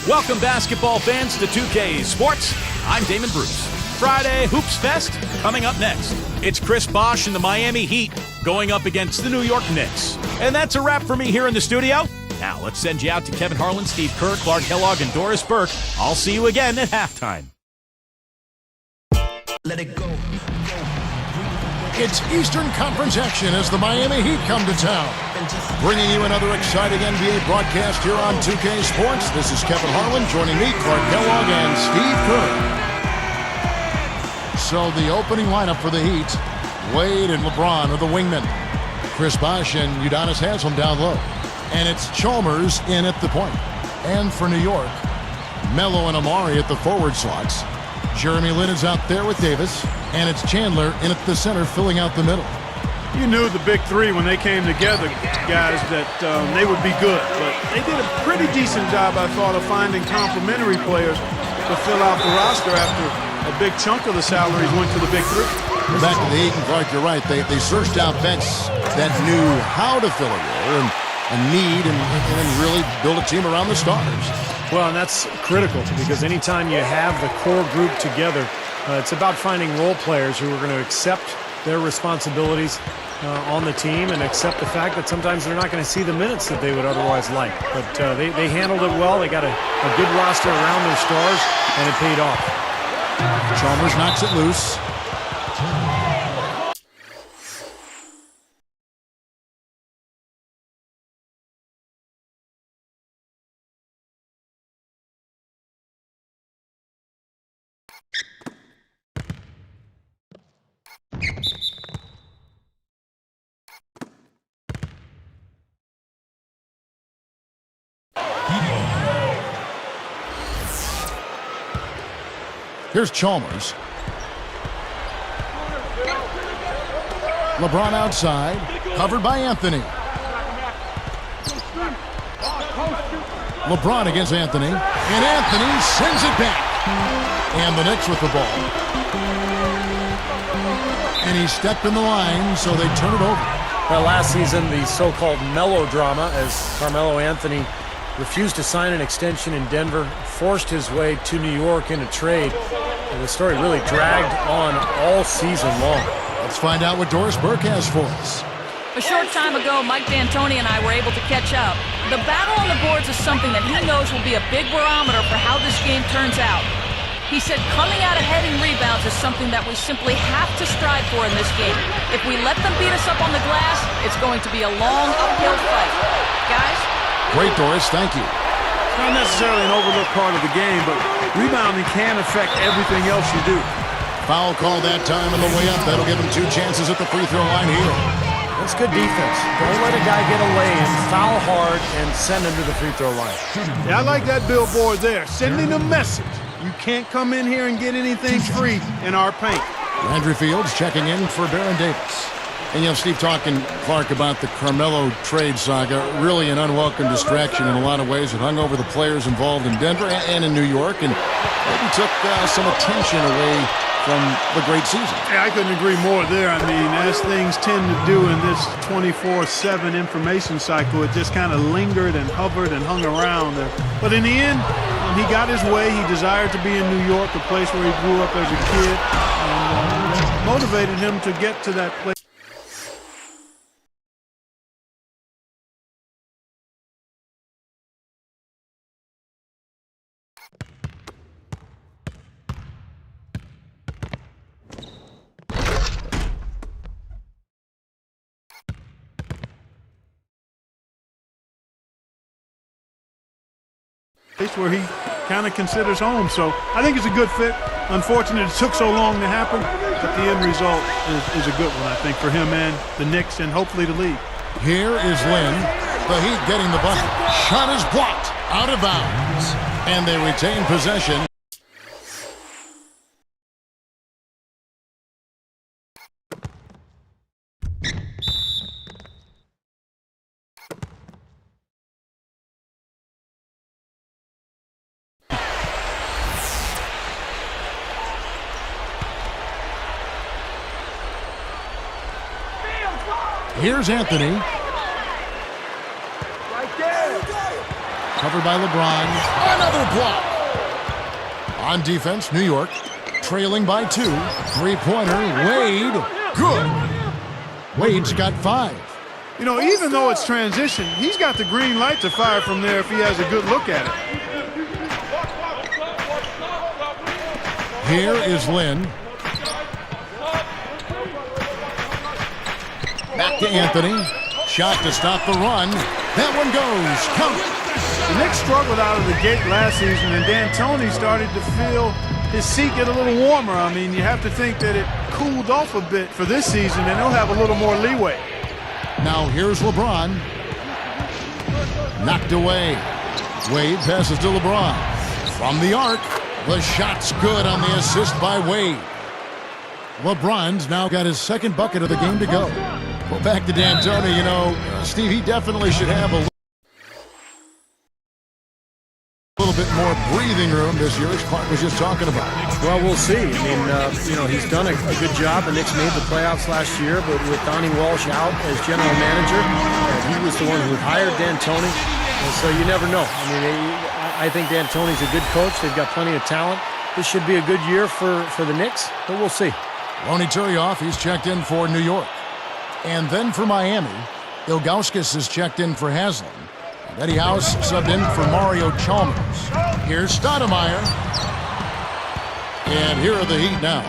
Welcome, basketball fans, to 2K Sports. I'm Damon Bruce. Friday Hoops Fest coming up next. It's Chris Bosh and the Miami Heat going up against the New York Knicks. And that's a wrap for me here in the studio. Now let's send you out to Kevin Harlan, Steve Kerr, Clark Kellogg, and Doris Burke. I'll see you again at halftime. Let it go. It's Eastern Conference action as the Miami Heat come to town. Bringing you another exciting NBA broadcast here on 2K Sports. This is Kevin Harlan, joining me, Clark Kellogg, and Steve Kerr. So the opening lineup for the Heat, Wade and LeBron are the wingmen. Chris Bosh and Udonis Haslem down low. And it's Chalmers in at the point. And for New York, Melo and Amari at the forward slots. Jeremy Lin is out there with Davis, and it's Chandler in at the center, filling out the middle. You knew the big three when they came together, guys, that they would be good. But they did a pretty decent job, I thought, of finding complementary players to fill out the roster after a big chunk of the salaries went to the big three. Back to the Heat, and Clark, you're right. They searched out vets that knew how to fill a role and need and really build a team around the stars. Well, and that's critical because anytime you have the core group together, it's about finding role players who are going to accept their responsibilities on the team and accept the fact that sometimes they're not going to see the minutes that they would otherwise like. But they handled it well. They got a good roster around their stars, and it paid off. Chalmers knocks it loose. Here's Chalmers. LeBron outside, covered by Anthony. LeBron against Anthony, and Anthony sends it back. And the Knicks with the ball. And he stepped in the line, so they turn it over. Well, last season, the so-called melodrama as Carmelo Anthony refused to sign an extension in Denver, forced his way to New York in a trade, and the story really dragged on all season long. Let's find out what Doris Burke has for us. A short time ago, Mike D'Antoni and I were able to catch up. The battle on the boards is something that he knows will be a big barometer for how this game turns out. He said coming out ahead in rebounds is something that we simply have to strive for in this game. If we let them beat us up on the glass, it's going to be a long uphill fight. Guys? Great, Doris. Thank you. It's not necessarily an overlooked part of the game, but rebounding can affect everything else you do. Foul call that time on the way up. That'll give him 2 chances at the free throw line here. That's good defense. Don't let a guy get a lay-in, foul hard, and send him to the free throw line. Yeah, I like that billboard there, sending a message. You can't come in here and get anything free in our paint. Andrew Fields checking in for Baron Davis. And, you know, Steve, talking, Clark, about the Carmelo trade saga, really an unwelcome distraction in a lot of ways. It hung over the players involved in Denver and in New York, and maybe took some attention away from the great season. Yeah, I couldn't agree more there. I mean, as things tend to do in this 24/7 information cycle, it just kind of lingered and hovered and hung around. But in the end, he got his way. He desired to be in New York, a place where he grew up as a kid, and motivated him to get to that place. Where he kind of considers home. So I think it's a good fit. Unfortunate it took so long to happen, but the end result is a good one, I think, for him and the Knicks and hopefully the league. Here is Lin. The Heat getting the bucket. Shot is blocked. Out of bounds. And they retain possession. Here's Anthony. Covered by LeBron. Another block. On defense, New York trailing by 2. Three-pointer, Wade. Good. Wade's got 5. You know, even though it's transition, he's got the green light to fire from there if he has a good look at it. Here is Lynn. Back to Anthony. Shot to stop the run. That one goes. Count it. The Knicks struggled out of the gate last season, and D'Antoni started to feel his seat get a little warmer. I mean, you have to think that it cooled off a bit for this season, and he'll have a little more leeway. Now here's LeBron. Knocked away. Wade passes to LeBron. From the arc, the shot's good on the assist by Wade. LeBron's now got his second bucket of the game to go. Well, back to D'Antoni. You know, Steve, he definitely should have a little bit more breathing room this year, as Clark was just talking about. Well, we'll see. I mean, you know, he's done a good job. The Knicks made the playoffs last year, but with Donnie Walsh out as general manager, he was the one who hired D'Antoni, and so you never know. I mean, I think D'Antoni's a good coach. They've got plenty of talent. This should be a good year for the Knicks, but we'll see. Ronnie Turioff, he's checked in for New York. And then for Miami, Ilgauskas is checked in for Haslam. Eddie House subbed in for Mario Chalmers. Here's Stoudemire. And here are the Heat now.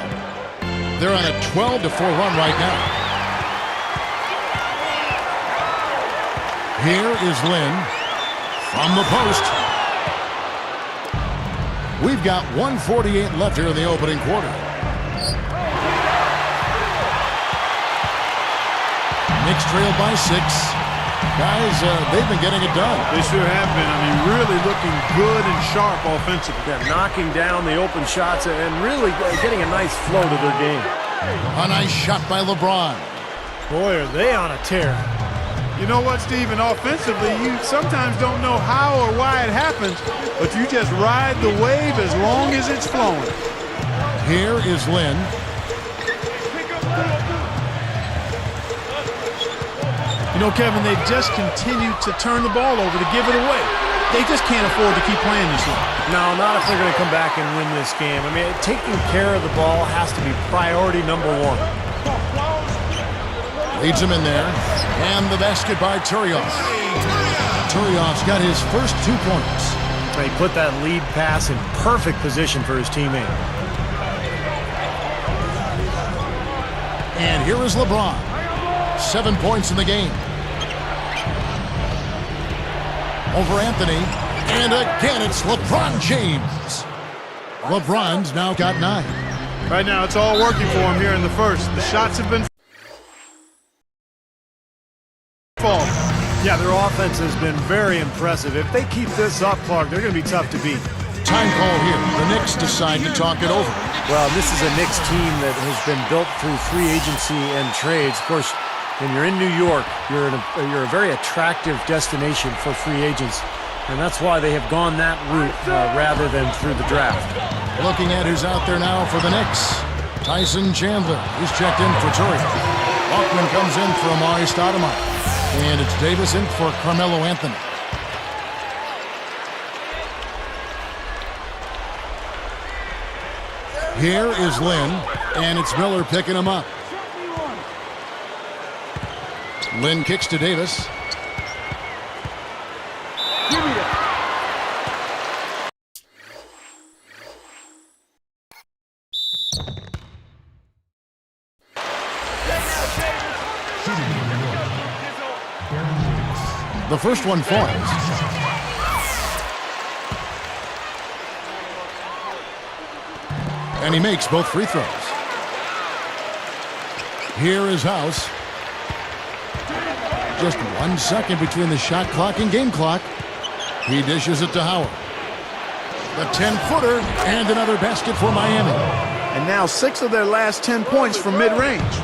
They're on a 12-4 run right now. Here is Lynn from the post. We've got 1:48 left here in the opening quarter. Knicks trailed by 6. Guys, they've been getting it done. They sure have been. I mean, really looking good and sharp offensively. Yeah, knocking down the open shots and really getting a nice flow to their game. A nice shot by LeBron. Boy, are they on a tear. You know what, Steven? Offensively, you sometimes don't know how or why it happens, but you just ride the wave as long as it's flowing. Here is Lynn. You know, Kevin, they've just continued to turn the ball over to give it away. They just can't afford to keep playing this way. No, not if they're going to come back and win this game. I mean, taking care of the ball has to be priority number 1. Leads him in there. And the basket by Turioff. Turioff's got his first 2 points. He put that lead pass in perfect position for his teammate. And here is LeBron. 7 points in the game. Over Anthony. And again, it's LeBron James. LeBron's now got 9. Right now, it's all working for him here in the first. The shots have been falling. Yeah, their offense has been very impressive. If they keep this up, Clark, they're going to be tough to beat. Time call here. The Knicks decide to talk it over. Well, this is a Knicks team that has been built through free agency and trades. Of course, when you're in New York, you're a very attractive destination for free agents. And that's why they have gone that route rather than through the draft. Looking at who's out there now for the Knicks. Tyson Chandler. He's checked in for Turioff. Walkman comes in for Amari Stoudemire. And it's Davis in for Carmelo Anthony. Here is Lynn, and it's Miller picking him up. Lynn kicks to Davis. Give me that. The first one falls. And he makes both free throws. Here is House. Just 1 second between the shot clock and game clock. He dishes it to Howard. The 10-footer and another basket for Miami. And now 6 of their last 10 points from mid-range.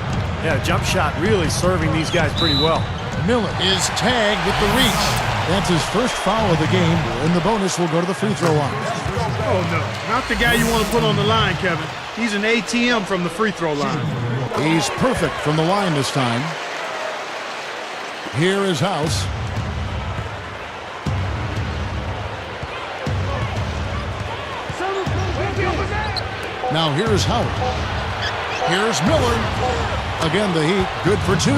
Yeah, jump shot really serving these guys pretty well. Miller is tagged with the reach. That's his first foul of the game, and the bonus will go to the free throw line. Oh, no. Not the guy you want to put on the line, Kevin. He's an ATM from the free throw line. He's perfect from the line this time. Here is House. Now here's Howard. Here's Miller. Again, the Heat good for 2.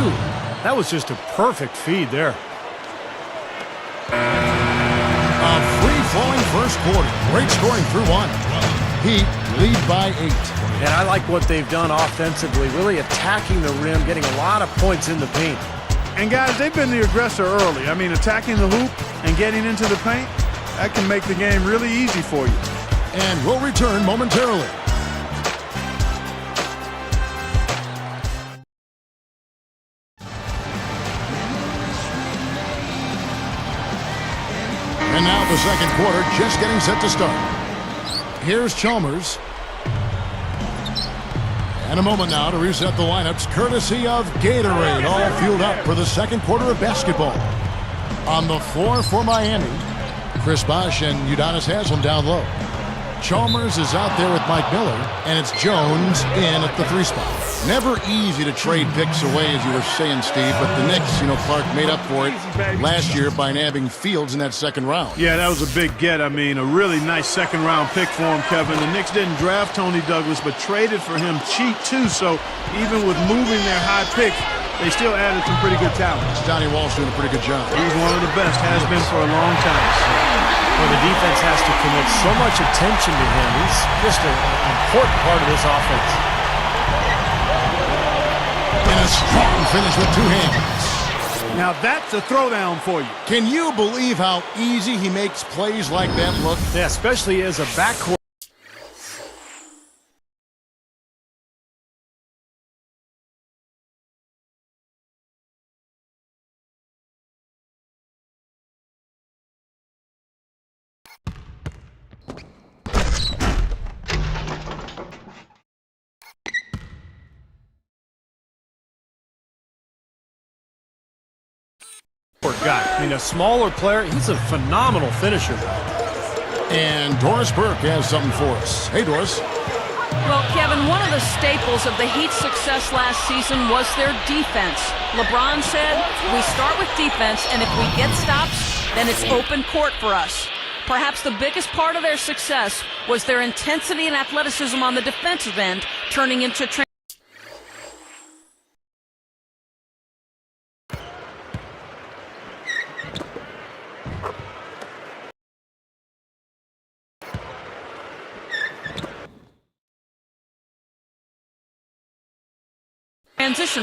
That was just a perfect feed there. A free-flowing first quarter. Great scoring through 1. Heat lead by 8. And I like what they've done offensively, really attacking the rim, getting a lot of points in the paint. And guys, they've been the aggressor early. I mean, attacking the hoop and getting into the paint, that can make the game really easy for you. And we'll return momentarily. And now the second quarter just getting set to start. Here's Chalmers. And a moment now to reset the lineups courtesy of Gatorade, all fueled up for the second quarter of basketball. On the floor for Miami, Chris Bosh and Udonis Haslem down low. Chalmers is out there with Mike Miller, and it's Jones in at the 3 spot. Never easy to trade picks away, as you were saying, Steve, but the Knicks, Clark made up for it last year by nabbing Fields in that second round. Yeah, that was a big get. I mean, a really nice second-round pick for him, Kevin. The Knicks didn't draft Tony Douglas, but traded for him cheap, too. So even with moving their high pick, they still added some pretty good talent. Johnny Walsh doing a pretty good job. He's one of the best, has been for a long time. Well, the defense has to commit so much attention to him. He's just an important part of this offense. And a strong finish with 2 hands. Now that's a throwdown for you. Can you believe how easy he makes plays like that look? Yeah, especially as a backcourt. Guy. I mean, a smaller player, he's a phenomenal finisher. And Doris Burke has something for us. Hey, Doris. Well, Kevin, one of the staples of the Heat's success last season was their defense. LeBron said, we start with defense, and if we get stops, then it's open court for us. Perhaps the biggest part of their success was their intensity and athleticism on the defensive end, turning into transition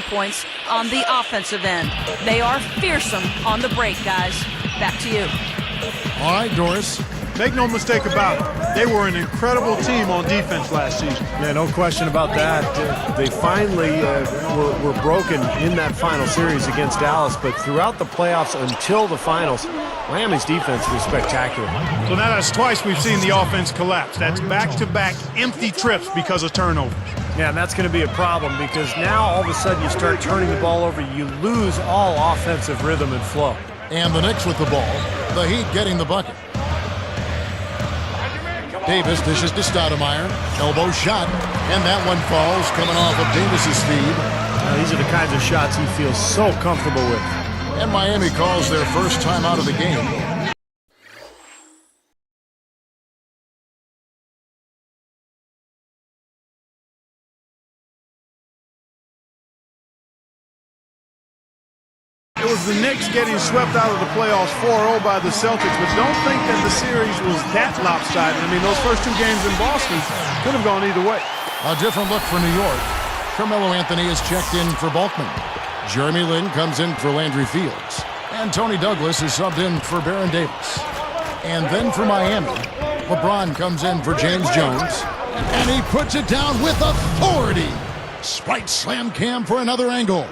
points on the offensive end. They are fearsome on the break, guys. Back to you. All right, Doris. Make no mistake about it. They were an incredible team on defense last season. Yeah, no question about that. They finally were broken in that final series against Dallas, but throughout the playoffs until the finals, Miami's defense was spectacular. So now that's twice we've seen the offense collapse. That's back-to-back empty trips because of turnovers. Yeah, and that's going to be a problem because now all of a sudden you start turning the ball over, you lose all offensive rhythm and flow. And the Knicks with the ball. The Heat getting the bucket. Davis dishes to Stoudemire. Elbow shot. And that one falls coming off of Davis's feed. These are the kinds of shots he feels so comfortable with. And Miami calls their first time out of the game. It was the Knicks getting swept out of the playoffs 4-0 by the Celtics, but don't think that the series was that lopsided. I mean, those first 2 games in Boston could have gone either way. A different look for New York. Carmelo Anthony is checked in for Bulkman. Jeremy Lin comes in for Landry Fields. And Tony Douglas is subbed in for Baron Davis. And then for Miami, LeBron comes in for James Jones. And he puts it down with authority. Sprite slam cam for another angle.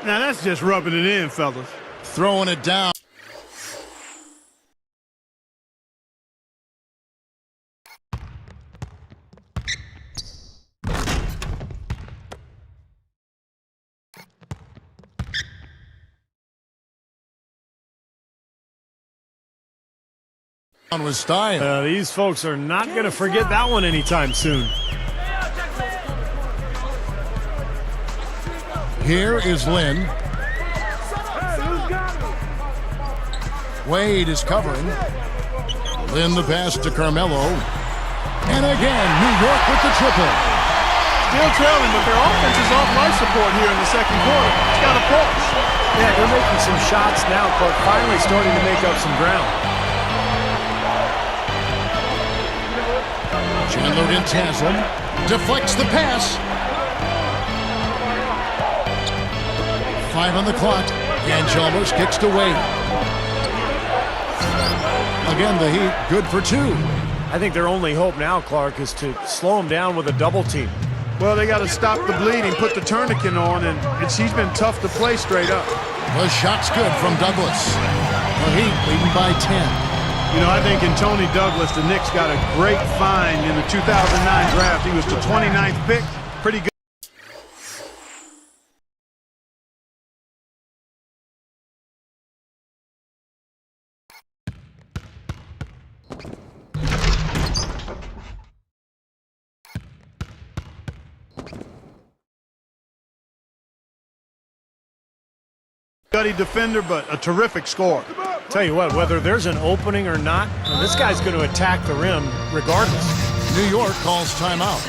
Now that's just rubbing it in, fellas. Throwing it down. On with style. These folks are not going to forget that one anytime soon. Here is Lynn. Wade is covering. Lynn the pass to Carmelo. And again, New York with the triple. Still trailing, but their offense is off life support here in the second quarter. It's got a pulse. Yeah, they're making some shots now, but finally starting to make up some ground. Chandler against Haslam. Deflects the pass. 5 on the clock. And Chalmers kicks to Wade. Again, the Heat good for 2. I think their only hope now, Clark, is to slow him down with a double team. Well, they got to stop the bleeding, put the tourniquet on, and he's been tough to play straight up. The shot's good from Douglas. The Heat leading by 10. You know, I think in Tony Douglas, the Knicks got a great find in the 2009 draft. He was the 29th pick. Pretty good. Gutty defender, but a terrific scorer. Tell you what, whether there's an opening or not, this guy's going to attack the rim regardless. New York calls timeout.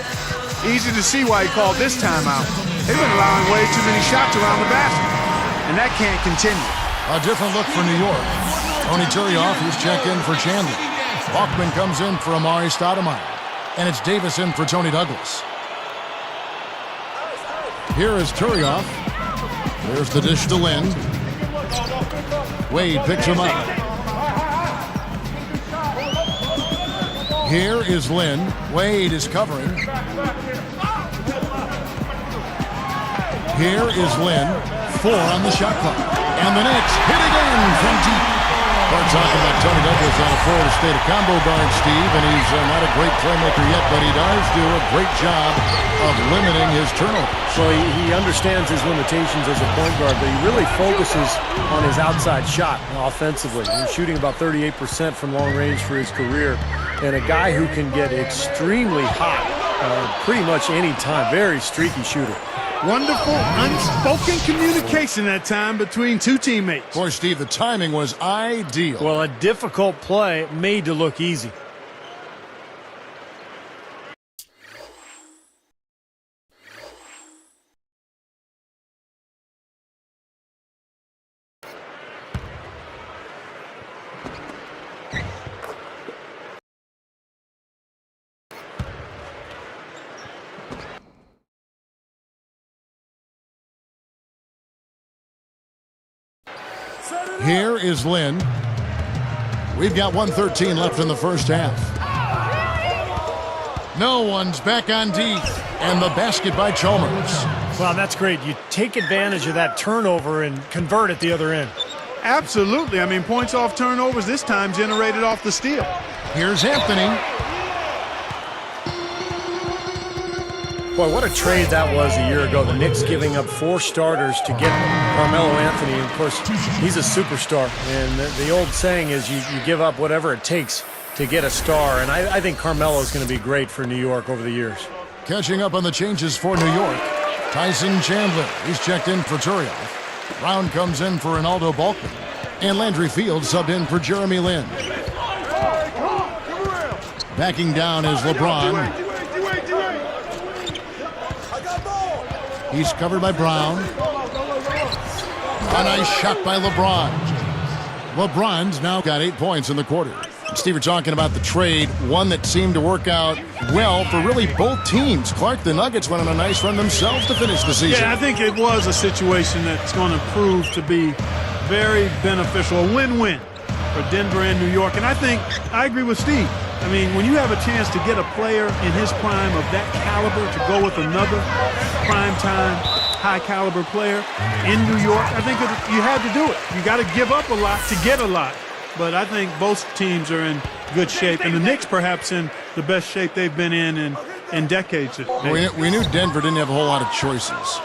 Easy to see why he called this timeout. They've been allowing way too many shots around the basket, and that can't continue. A different look for New York. Tony Turioff is checked in for Chandler. Bachman comes in for Amari Stoudemire. And it's Davis in for Tony Douglas. Here is Turioff. There's the dish to Lynn. Wade picks him up. Here is Lynn. Wade is covering. Here is Lynn. 4 on the shot clock. And the Knicks hit again from deep. We're talking about Tony Douglas on a Florida State combo guard, Steve, and he's not a great playmaker yet, but he does do a great job of limiting his turnovers. So he understands his limitations as a point guard, but he really focuses on his outside shot offensively. He's shooting about 38% from long range for his career, and a guy who can get extremely hot pretty much any time. Very streaky shooter. Wonderful unspoken communication that time between two teammates. Boy, Steve, the timing was ideal. Well, a difficult play made to look easy. Here is Lynn. We've got 1:13 left in the first half. No one's back on D. And the basket by Chalmers. Well, that's great. You take advantage of that turnover and convert at the other end. Absolutely. I mean, points off turnovers this time generated off the steal. Here's Anthony. Boy, what a trade that was a year ago. The Knicks giving up 4 starters to get Carmelo Anthony. And of course, he's a superstar. And the old saying is you give up whatever it takes to get a star. And I think Carmelo is going to be great for New York over the years. Catching up on the changes for New York. Tyson Chandler. He's checked in for Turioff. Brown comes in for Ronaldo Balkman. And Landry Fields subbed in for Jeremy Lin. Backing down is LeBron. He's covered by Brown. A nice shot by LeBron. LeBron's now got 8 points in the quarter. Steve, we're talking about the trade, one that seemed to work out well for really both teams. Clark, the Nuggets went on a nice run themselves to finish the season. Yeah, I think it was a situation that's going to prove to be very beneficial, a win-win for Denver and New York. And I agree with Steve. I mean, when you have a chance to get a player in his prime of that caliber to go with another prime-time, high-caliber player in New York, I think you had to do it. You got to give up a lot to get a lot. But I think both teams are in good shape, and the Knicks perhaps in the best shape they've been in decades. We knew Denver didn't have a whole lot of choices.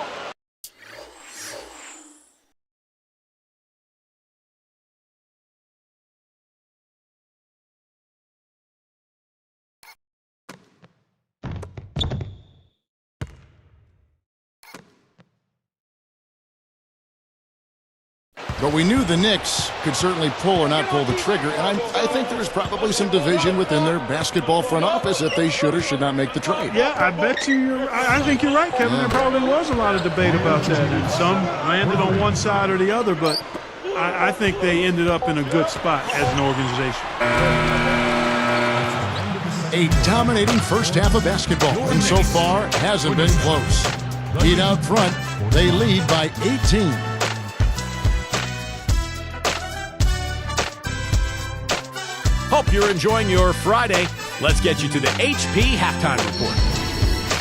But we knew the Knicks could certainly pull or not pull the trigger, and I think there's probably some division within their basketball front office if they should or should not make the trade. Yeah, I bet you. I think you're right, Kevin. There probably was a lot of debate about that, and some landed on one side or the other, but I think they ended up in a good spot as an organization. A dominating first half of basketball, and so far hasn't been close. Heat out front, they lead by 18. Hope you're enjoying your Friday. Let's get you to the HP halftime report.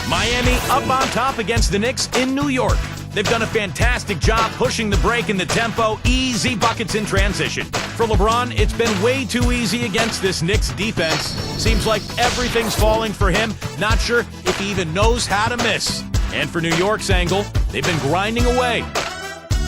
Miami up on top against the Knicks in New York. They've done a fantastic job pushing the break and the tempo, easy buckets in transition. For LeBron, it's been way too easy against this Knicks defense. Seems like everything's falling for him. Not sure if he even knows how to miss. And for New York's angle, they've been grinding away.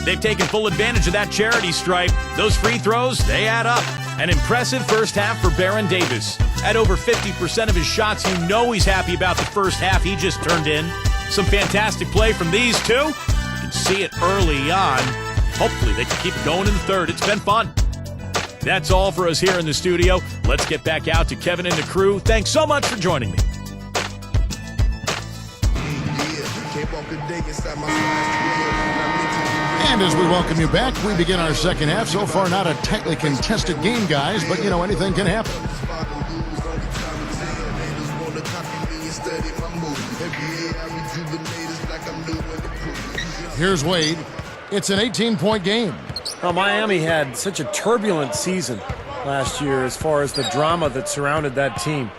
They've taken full advantage of that charity stripe. Those free throws, they add up. An impressive first half for Baron Davis. At over 50% of his shots, you know he's happy about the first half he just turned in. Some fantastic play from these two. You can see it early on. Hopefully they can keep it going in the third. It's been fun. That's all for us here in the studio. Let's get back out to Kevin and the crew. Thanks so much for joining me. And as we welcome you back, we begin our second half. So far, not a tightly contested game, guys, but, you know, anything can happen. Here's Wade. It's an 18-point game. Well, Miami had such a turbulent season last year as far as the drama that surrounded that team.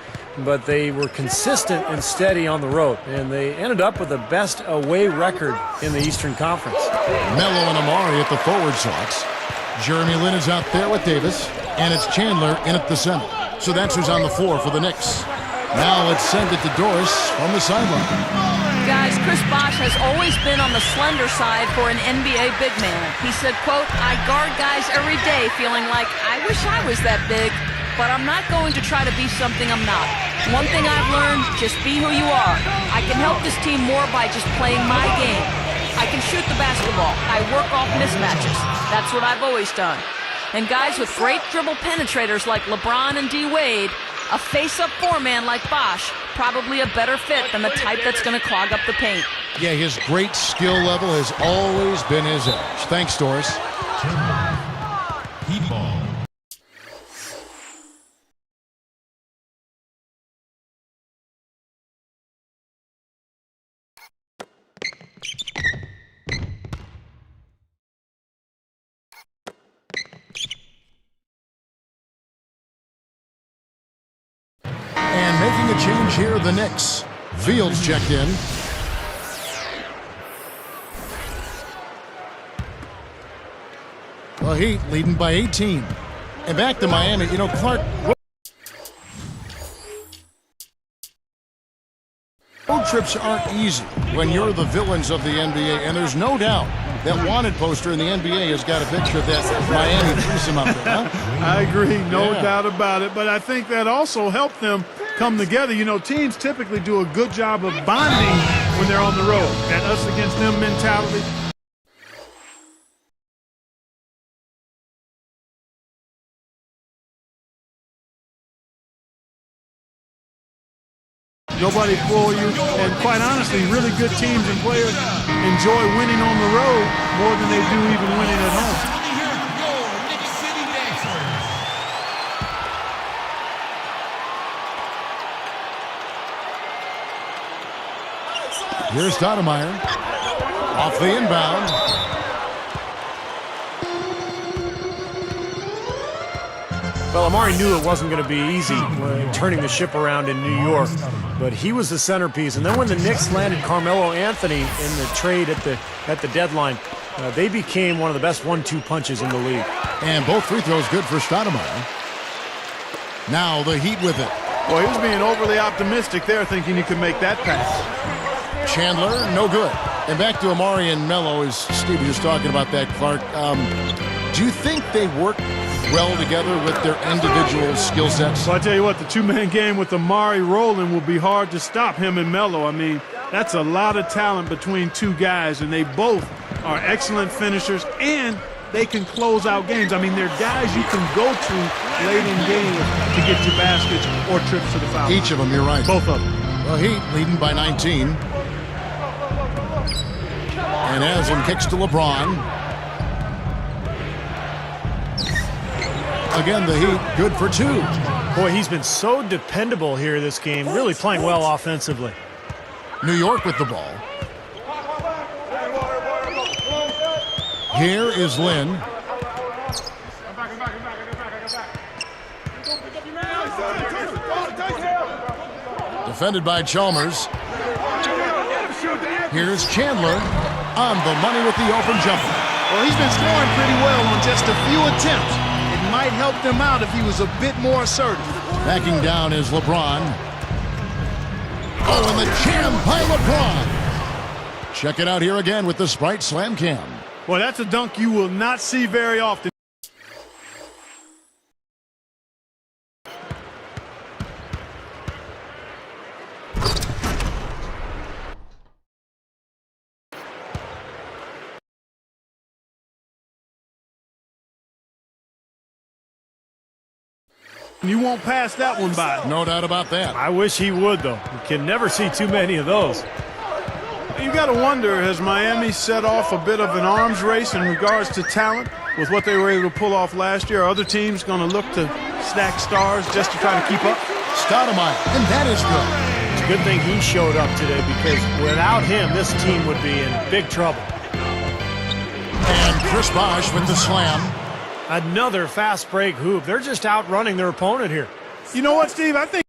But they were consistent and steady on the road, and they ended up with the best away record in the Eastern Conference. Melo and Amari at the forward slots. Jeremy Lin is out there with Davis, and it's Chandler in at the center. So that's who's on the floor for the Knicks. Now let's send it to Doris on the sideline. Guys, Chris Bosh has always been on the slender side for an NBA big man. He said, quote, "I guard guys every day feeling like I wish I was that big, but I'm not going to try to be something I'm not. One thing I've learned, just be who you are. I can help this team more by just playing my game. I can shoot the basketball. I work off mismatches. That's what I've always done." And guys with great dribble penetrators like LeBron and D. Wade, a face-up four-man like Bosh, probably a better fit than the type that's going to clog up the paint. Yeah, his great skill level has always been his edge. Thanks, Doris. Heat ball. And making a change here, the Knicks. Fields checked in. The Heat leading by 18. And back to Miami. You know, Clark, road trips aren't easy when you're the villains of the NBA. And there's no doubt that wanted poster in the NBA has got a picture of that Miami threesome up there, huh? I agree, no doubt about it. But I think that also helped them come together. You know, teams typically do a good job of bonding when they're on the road. That us against them mentality. Nobody for you, and quite honestly, really good teams and players enjoy winning on the road more than they do even winning at home. Here's Stoudemire. Off the inbound. Well, Amari knew it wasn't going to be easy turning the ship around in New York, but he was the centerpiece. And then when the Knicks landed Carmelo Anthony in the trade at the deadline, they became one of the best 1-2 punches in the league. And both free throws good for Stoudemire. Now the Heat with it. Well, he was being overly optimistic there, thinking he could make that pass. Chandler, no good. And back to Amari and Melo, as Stevie was talking about that, Clark. Do you think they work well together with their individual skill sets? Well, I tell you what, the two-man game with Amari rolling will be hard to stop him and Melo. I mean, that's a lot of talent between two guys, and they both are excellent finishers, and they can close out games. I mean, they're guys you can go to late in games to get your baskets or trips to the foul line. Each of them, you're right. Both of them. The Heat leading by 19. And Haslam kicks to LeBron. Again, the Heat good for 2. Boy, he's been so dependable here this game, really playing well offensively. New York with the ball. Here is Lynn. Defended by Chalmers. Here's Chandler on the money with the open jumper. Well, he's been scoring pretty well on just a few attempts. It might help them out if he was a bit more assertive. Backing down is LeBron. Oh, and the jam by LeBron. Check it out here again with the Sprite Slam Cam. Well, that's a dunk you will not see very often. You won't pass that one by. No doubt about that. I wish he would, though. You can never see too many of those. You got to wonder, has Miami set off a bit of an arms race in regards to talent with what they were able to pull off last year? Are other teams going to look to stack stars just to try to keep up? Stoudemire, and that is good. It's a good thing he showed up today, because without him, this team would be in big trouble. And Chris Bosh with the slam. Another fast break hoop. They're just outrunning their opponent here. You know what, Steve? I think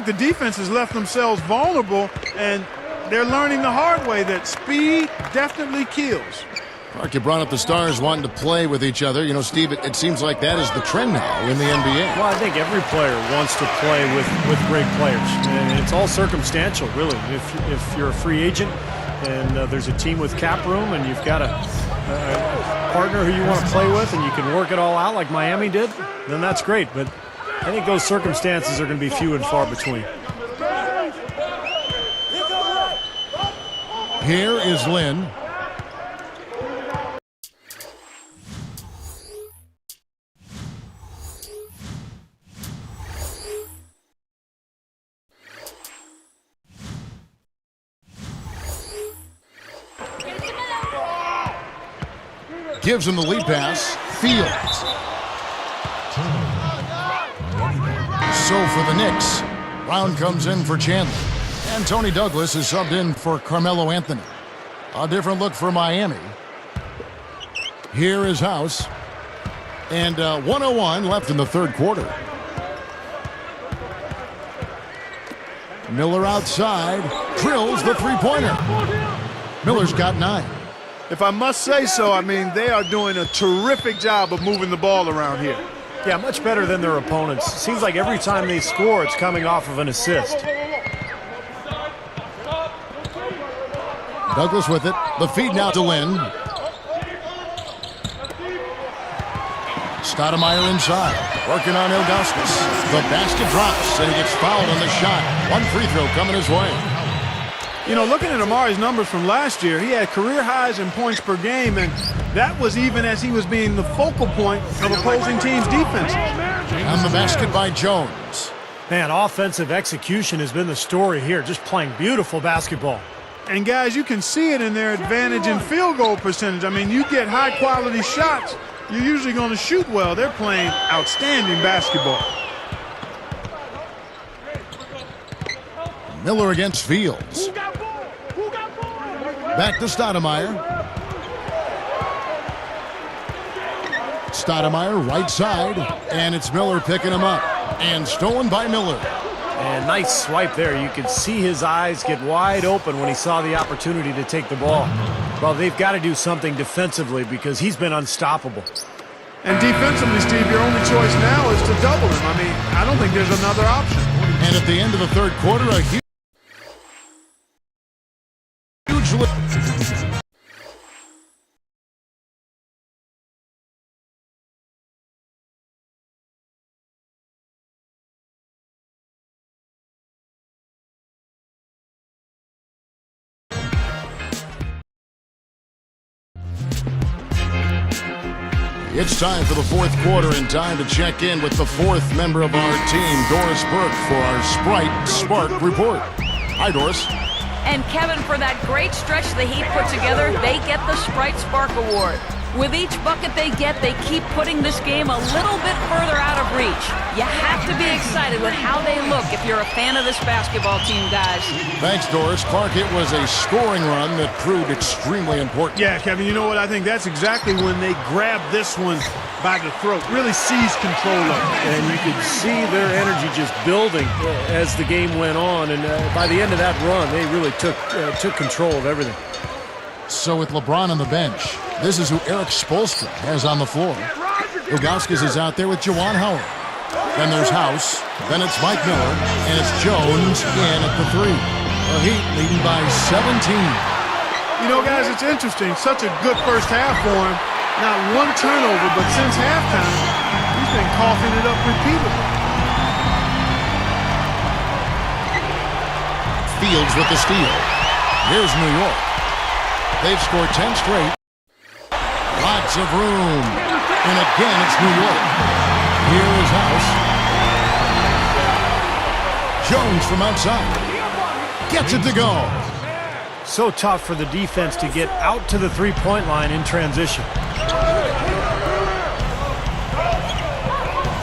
the defense has left themselves vulnerable, and they're learning the hard way that speed definitely kills. Mark, you brought up the stars wanting to play with each other. You know, Steve, it seems like that is the trend now in the NBA. Well, I think every player wants to play with great players. And it's all circumstantial, really. If you're a free agent and there's a team with cap room and you've got a partner who you want to play with and you can work it all out like Miami did, then that's great. But I think those circumstances are going to be few and far between. Here is Lynn. Gives him the lead pass. Fields. So for the Knicks, Brown comes in for Chandler. And Tony Douglas is subbed in for Carmelo Anthony. A different look for Miami. Here is House. And 1:01 left in the third quarter. Miller outside. Drills the three-pointer. Miller's got 9. If I must say so, I mean, they are doing a terrific job of moving the ball around here. Yeah, much better than their opponents. Seems like every time they score, it's coming off of an assist. Douglas with it. The feed now to Lynn. Stoudemire inside. Working on Ilgauskas. The basket drops, and he gets fouled on the shot. One free throw coming his way. You know, looking at Amari's numbers from last year, he had career highs in points per game, and that was even as he was being the focal point of opposing teams' defense. And the basket by Jones. Man, offensive execution has been the story here, just playing beautiful basketball. And, guys, you can see it in their advantage in field goal percentage. I mean, you get high-quality shots, you're usually going to shoot well. They're playing outstanding basketball. Miller against Fields. Back to Stoudemire. Stoudemire right side, and it's Miller picking him up. And stolen by Miller. And nice swipe there. You could see his eyes get wide open when he saw the opportunity to take the ball. Well, they've got to do something defensively because he's been unstoppable. And defensively, Steve, your only choice now is to double him. I mean, I don't think there's another option. And at the end of the third quarter, a huge It's time for the fourth quarter and time to check in with the fourth member of our team, Doris Burke, for our Sprite Spark Report. Hi, Doris. And Kevin, for that great stretch the Heat put together, they get the Sprite Spark Award. With each bucket they get, they keep putting this game a little bit further out of reach. You have to be excited with how they look if you're a fan of this basketball team, guys. Thanks, Doris. Clark, it was a scoring run that proved extremely important. Yeah, Kevin, you know what? I think that's exactly when they grabbed this one by the throat, really seized control of it. And you could see their energy just building as the game went on. And by the end of that run, they really took control of everything. So with LeBron on the bench, this is who Eric Spoelstra has on the floor. Ilgauskas is out there with Juwan Howard. Then there's House. Then it's Mike Miller. And it's Jones in at the three. The Heat leading by 17. You know, guys, it's interesting. Such a good first half for him. Not one turnover, but since halftime, he's been coughing it up repeatedly. Fields with the steal. Here's New York. They've scored 10 straight. Lots of room. And again, it's New York. Here is House. Jones from outside. Gets it to go. So tough for the defense to get out to the three-point line in transition.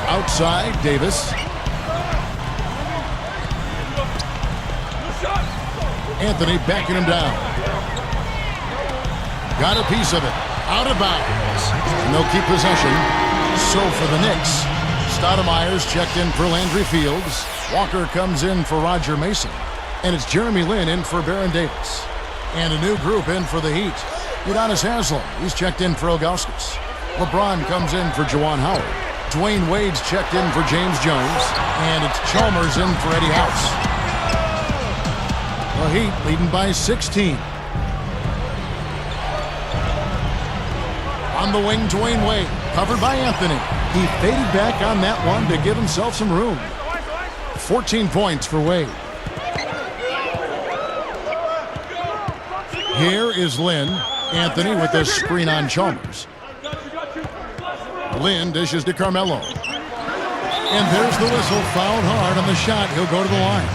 Outside, Davis. Anthony backing him down. Got a piece of it. Out of bounds. And they'll keep possession. So for the Knicks, Stoudemire's checked in for Landry Fields. Walker comes in for Roger Mason. And it's Jeremy Lin in for Baron Davis. And a new group in for the Heat. Udonis Haslem, he's checked in for Ilgauskas. LeBron comes in for Juwan Howard. Dwayne Wade's checked in for James Jones. And it's Chalmers in for Eddie House. The Heat leading by 16. On the wing, Dwayne Wade, covered by Anthony. He faded back on that one to give himself some room. 14 points for Wade. Here is Lynn. Anthony with the screen on Chalmers. Lynn dishes to Carmelo. And there's the whistle, fouled hard on the shot. He'll go to the line.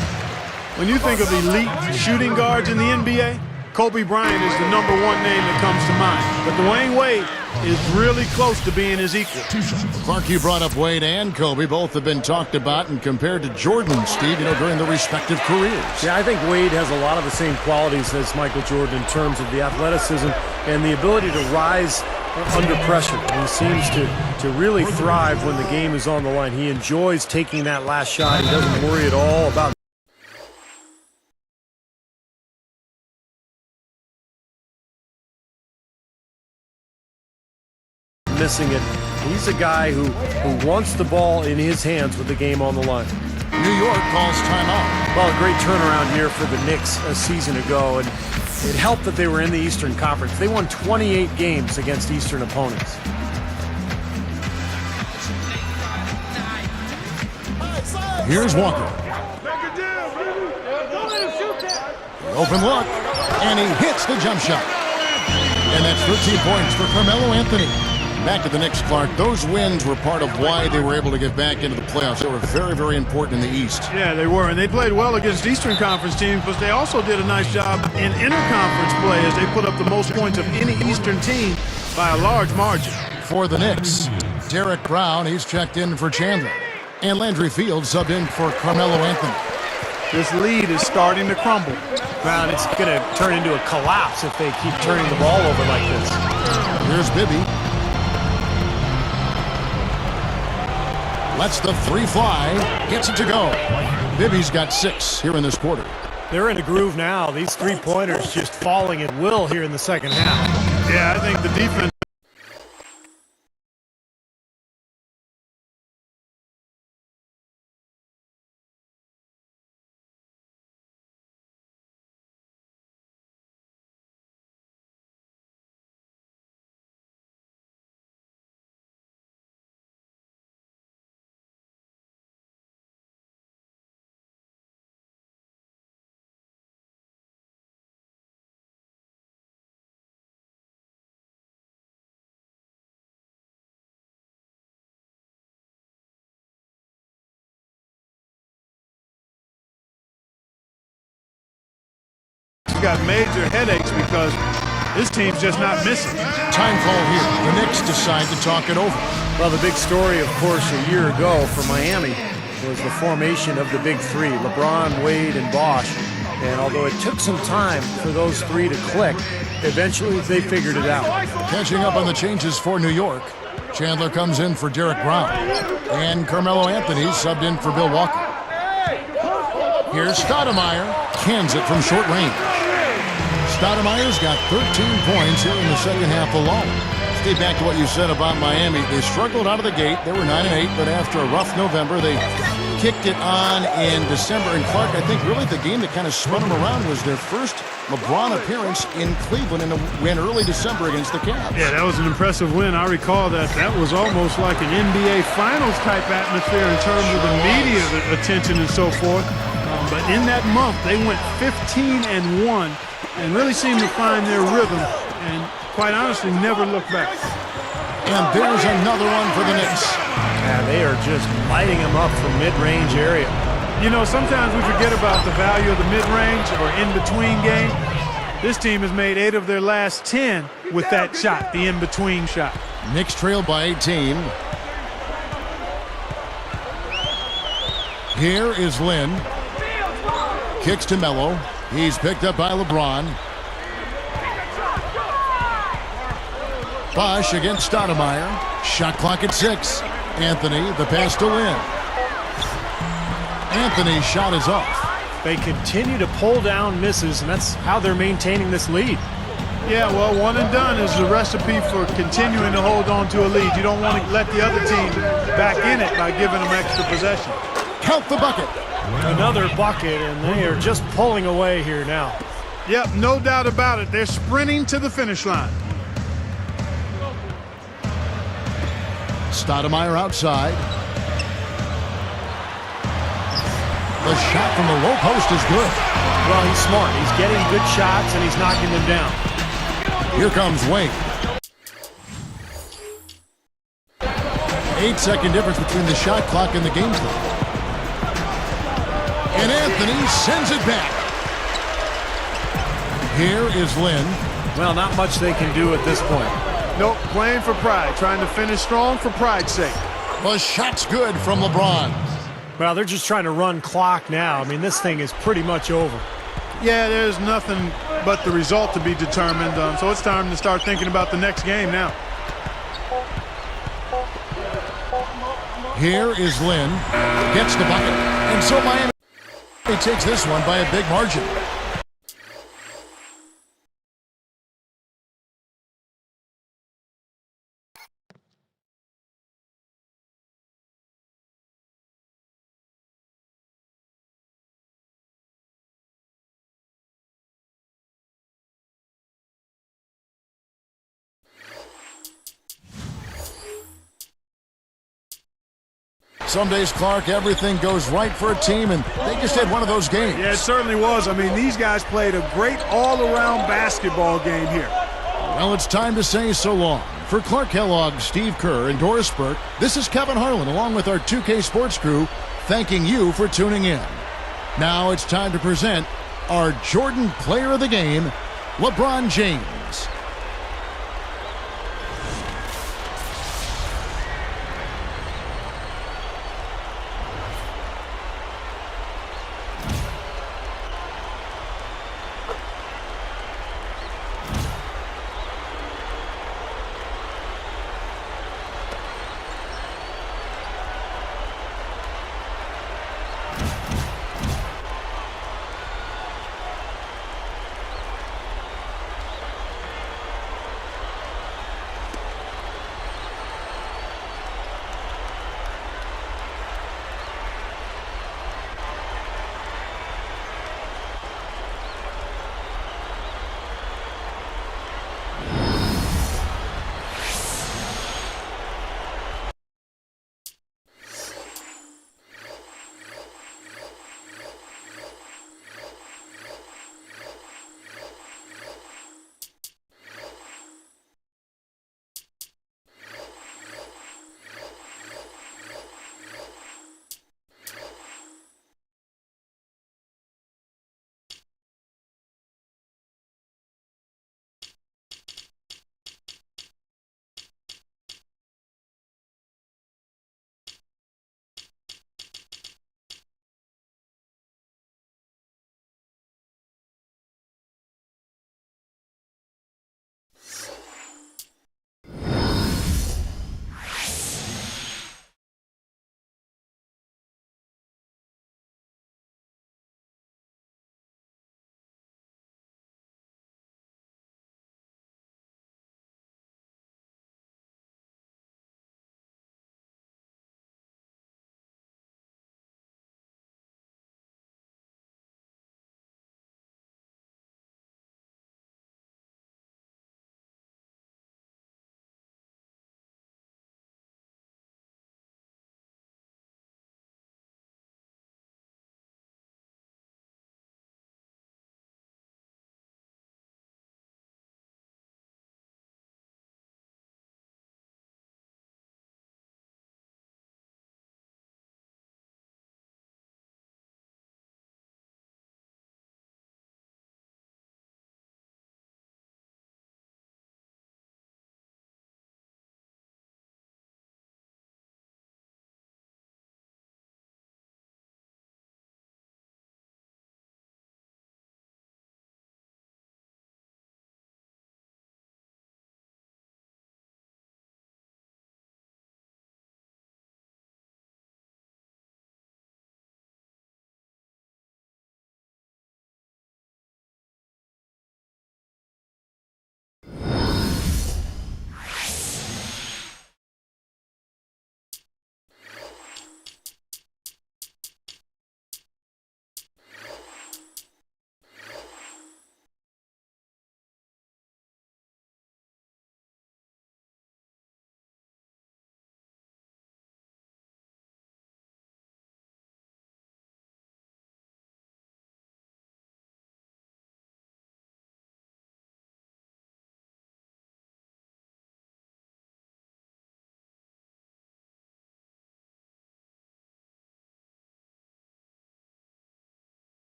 When you think of elite shooting guards in the NBA, Kobe Bryant is the #1 name that comes to mind. But Dwayne Wade is really close to being his equal. Clark, you brought up Wade and Kobe. Both have been talked about and compared to Jordan, Steve, during their respective careers. Yeah, I think Wade has a lot of the same qualities as Michael Jordan in terms of the athleticism and the ability to rise under pressure. He seems to really thrive when the game is on the line. He enjoys taking that last shot. He doesn't worry at all about missing it. He's a guy who wants the ball in his hands with the game on the line. New York calls timeout. Well, a great turnaround here for the Knicks a season ago, and it helped that they were in the Eastern Conference. They won 28 games against Eastern opponents. Here's Walker. Open look, and he hits the jump shot. And that's 13 points for Carmelo Anthony. Back to the Knicks, Clark. Those wins were part of why they were able to get back into the playoffs. They were very, very important in the East. Yeah, they were, and they played well against Eastern Conference teams, but they also did a nice job in interconference play as they put up the most points of any Eastern team by a large margin. For the Knicks, Derek Brown, he's checked in for Chandler. And Landry Fields subbed in for Carmelo Anthony. This lead is starting to crumble. Well, it's going to turn into a collapse if they keep turning the ball over like this. Here's Bibby. Lets the three fly. Gets it to go. Bibby's got 6 here in this quarter. They're in a groove now. These three-pointers just falling at will here in the second half. Yeah, I think the defense got major headaches because this team's just not missing. Time call here. The Knicks decide to talk it over. Well, the big story, of course, a year ago for Miami was the formation of the big three, LeBron, Wade, and Bosh. And although it took some time for those three to click, eventually they figured it out. Catching up on the changes for New York. Chandler comes in for Derek Brown. And Carmelo Anthony subbed in for Bill Walker. Here's Stoudemire. Cans it from short range. Stoudemire's got 13 points here in the second half alone. Stay back to what you said about Miami. They struggled out of the gate. They were 9-8, but after a rough November, they kicked it on in December. And Clark, I think really the game that kind of spun them around was their first LeBron appearance in Cleveland in a win early December against the Cavs. Yeah, that was an impressive win. I recall that. That was almost like an NBA Finals type atmosphere in terms of the media attention and so forth. But in that month, they went 15-1 and really seemed to find their rhythm and, quite honestly, never looked back. And there's another one for the Knicks. Yeah, they are just lighting them up from mid-range area. You know, sometimes we forget about the value of the mid-range or in-between game. This team has made 8 of their last 10 with that shot, the in-between shot. Knicks trailed by 18. Here is Lynn. Kicks to Melo. He's picked up by LeBron. Bosh against Stoudemire. Shot clock at 6. Anthony, the pass to Lynn. Anthony's shot is off. They continue to pull down misses, and that's how they're maintaining this lead. Yeah, well, one and done is the recipe for continuing to hold on to a lead. You don't want to let the other team back in it by giving them extra possession. Count the bucket. Another bucket, and they are just pulling away here now. Yep, no doubt about it. They're sprinting to the finish line. Stoudemire outside. The shot from the low post is good. Well, he's smart. He's getting good shots, and he's knocking them down. Here comes Wade. 8-second difference between the shot clock and the game clock. And Anthony sends it back. Here is Lynn. Well, not much they can do at this point. Nope, playing for pride, trying to finish strong for pride's sake. The shot's good from LeBron. Well, they're just trying to run clock now. I mean, this thing is pretty much over. Yeah, there's nothing but the result to be determined. So it's time to start thinking about the next game now. Here is Lynn. Gets the bucket. And so Miami takes this one by a big margin. Some days, Clark, everything goes right for a team, and they just had one of those games. Yeah, it certainly was. I mean, these guys played a great all-around basketball game here. Well, it's time to say so long. For Clark Kellogg, Steve Kerr, and Doris Burke, this is Kevin Harlan, along with our 2K Sports crew, thanking you for tuning in. Now it's time to present our Jordan Player of the Game, LeBron James.